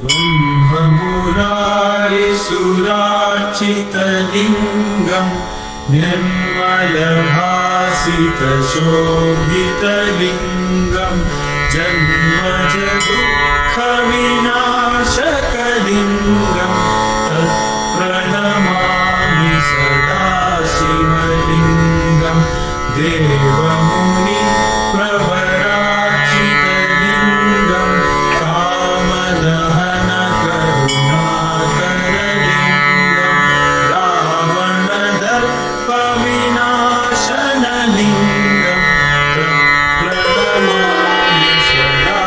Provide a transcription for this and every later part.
ब्रह्ममुरारिसुरार्चितलिङ्गं निर्मलभासितशोभितलिङ्गं जन्मजदुःखविनाशकलिङ्गं तत्प्रणमामि सदा शिवलिङ्गं देवमुनिप्रवरार्चितलिङ्गं कामदहनकरुणाकरलिङ्गं रावणदर्पविनाशनलिङ्गं तत्प्रणमामि सदा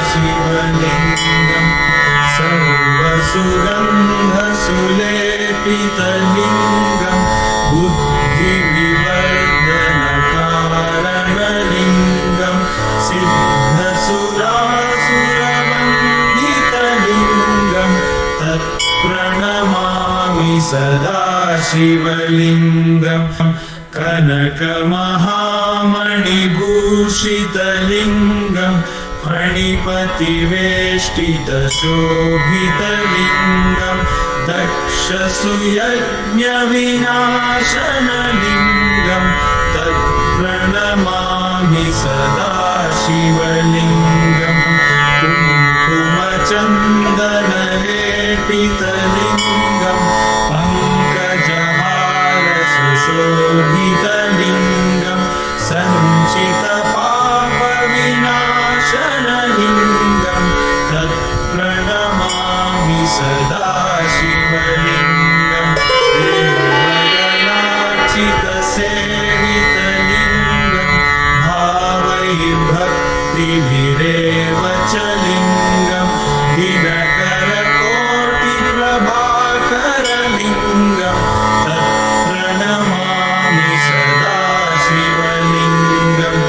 शिवलिङ्गं सर्वसुगन्धसुलेपितलिङ्गं बुद्धिविवर्धनकारणलिङ्गं सिद्धसुरासुरवन्दितलिङ्गं तत्प्रणमामि सदा शिवलिङ्गं कनकमहामणिभूषितलिङ्गं फणिपतिवेष्टितशोभितलिङ्गं दक्षसुयज्ञविनाशनलिङ्गं तत्प्रणमामि सदा शिवलिङ्गं कुङ्कुमचन्दनलेपितलिङ्गं पङ्कजहारसुशोभितलिङ्गं सञ्चितपापविनाशनलिङ्गं तत्प्रणमामि सदा शिवलिङ्गं देवगणार्चितसेवितलिङ्गं भावैर्भक्तिभिरेव च लिङ्गं दिनकरकोटिप्रभाकरलिङ्गं तत्प्रणमामि सदा शिवलिङ्गम्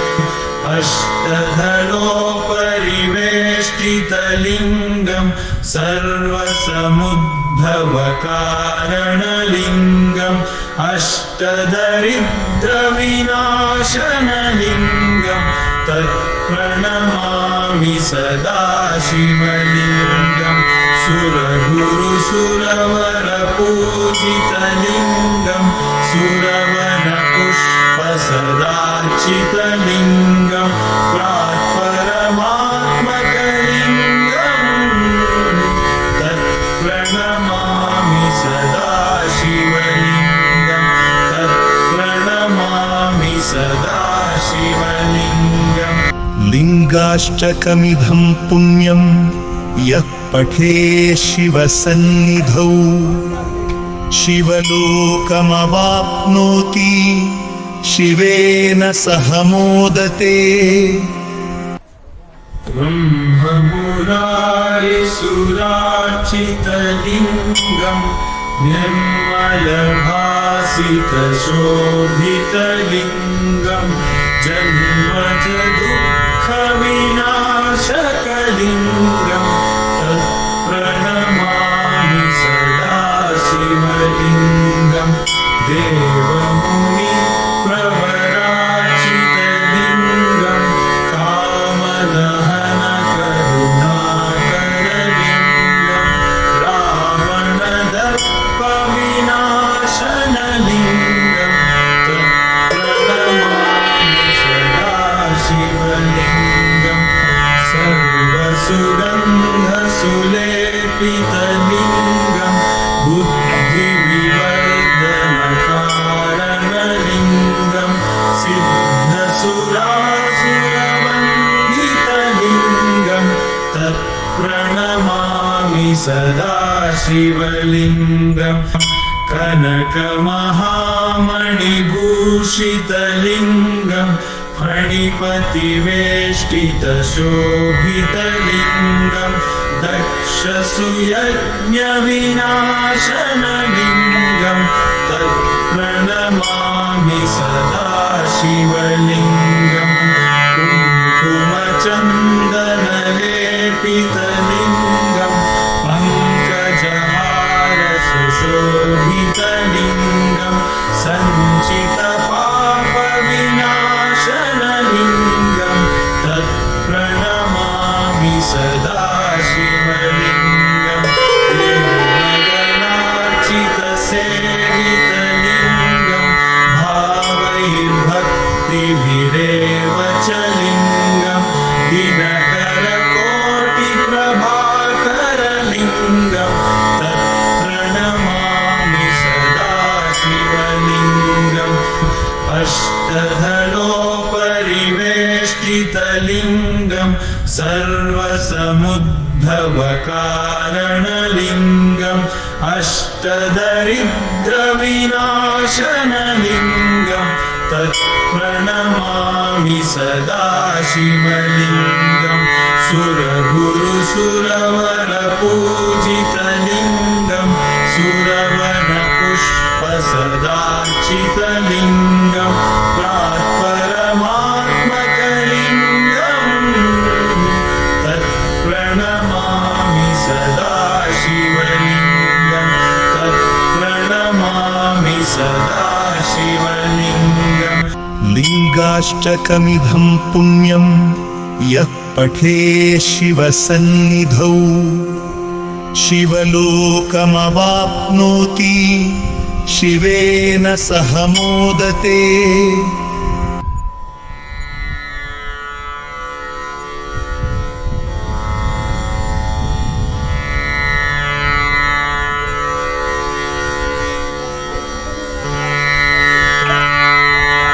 अष्टधरोपरिवेष्टितलिङ्गं सर्वसमुद्भवकारणलिङ्गम् अष्टदरिद्रविनाशनलिङ्गं तत्प्रणमामि सदा शिवलिङ्गं सुरगुरुसुरवरपूजितलिङ्गं सुरवनपुष्पसदार्चितलिङ्गं प्राक्परमात्मकलिङ्गं तत्प्रणमामि सदा शिवलिङ्गं तत्प्रणमामि सदा शिवलिङ्गम् लिङ्गाष्टकमिदं पुण्यं यः पठे शिवसन्निधौ शिवलोकमवाप्नोति शिवेन सह मोदते। ब्रह्ममुरारिसुरार्चितलिङ्गं निर्मलभासितशोभितलिङ्गं जन्मजदुःखविनाशकलिङ्गं तत्प्रणमामि सदा शिवलिङ्गं देवमुनिप्रवरार्चितलिङ्गं कामदहनकरुणाकरलिङ्गं रावणदर्पविनाशनलिङ्गं तत्प्रणमामि सदा शिवलिङ्गं सर्वसुगन्धसुलेपितलिङ्गं बुद्धिविवर्धनकारणलिङ्गं सिद्धसुरासुरवन्दितलिङ्गं तत्प्रणमामि सदा शिवलिङ्गं कनकमहामणिभूषितलिङ्गं फणिपतिवेष्टितशोभितलिङ्गं दक्षसुयज्ञविनाशनलिङ्गं तत्प्रणमामि सदा शिवलिङ्गं कुङ्कुमचन्दनलेपितलिङ्गं पङ्कजहारसुशोभितलिङ्गं सञ्चितपापविनाशनलिङ्गं तत्प्रणमामि सदा शिवलिङ्गम् शिवलिङ्गं तत्प्रणमामि सदा शिवलिङ्गम् अष्टधनोपरिवेष्टितलिङ्गं सर्वसमुद्भवकारणलिङ्गम् अष्टदरिद्रविनाशनलिङ्गं तत्प्रणमामि सदा शिवलिङ्गम् सुरगुरुसुरवरपूजितलिङ्गं सुरवनपुष्पसदार्चितलिङ्गं प्रात्परमात्मकलिङ्गम् तत्प्रणमामि सदा शिवलिङ्गं तत्प्रणमामि सदा शिवलिङ्गम् लिङ्गाष्टकमिदं पुण्यं यः पठे शिवसन्निधौ शिवलोकमवाप्नोति शिवेन सह मोदते।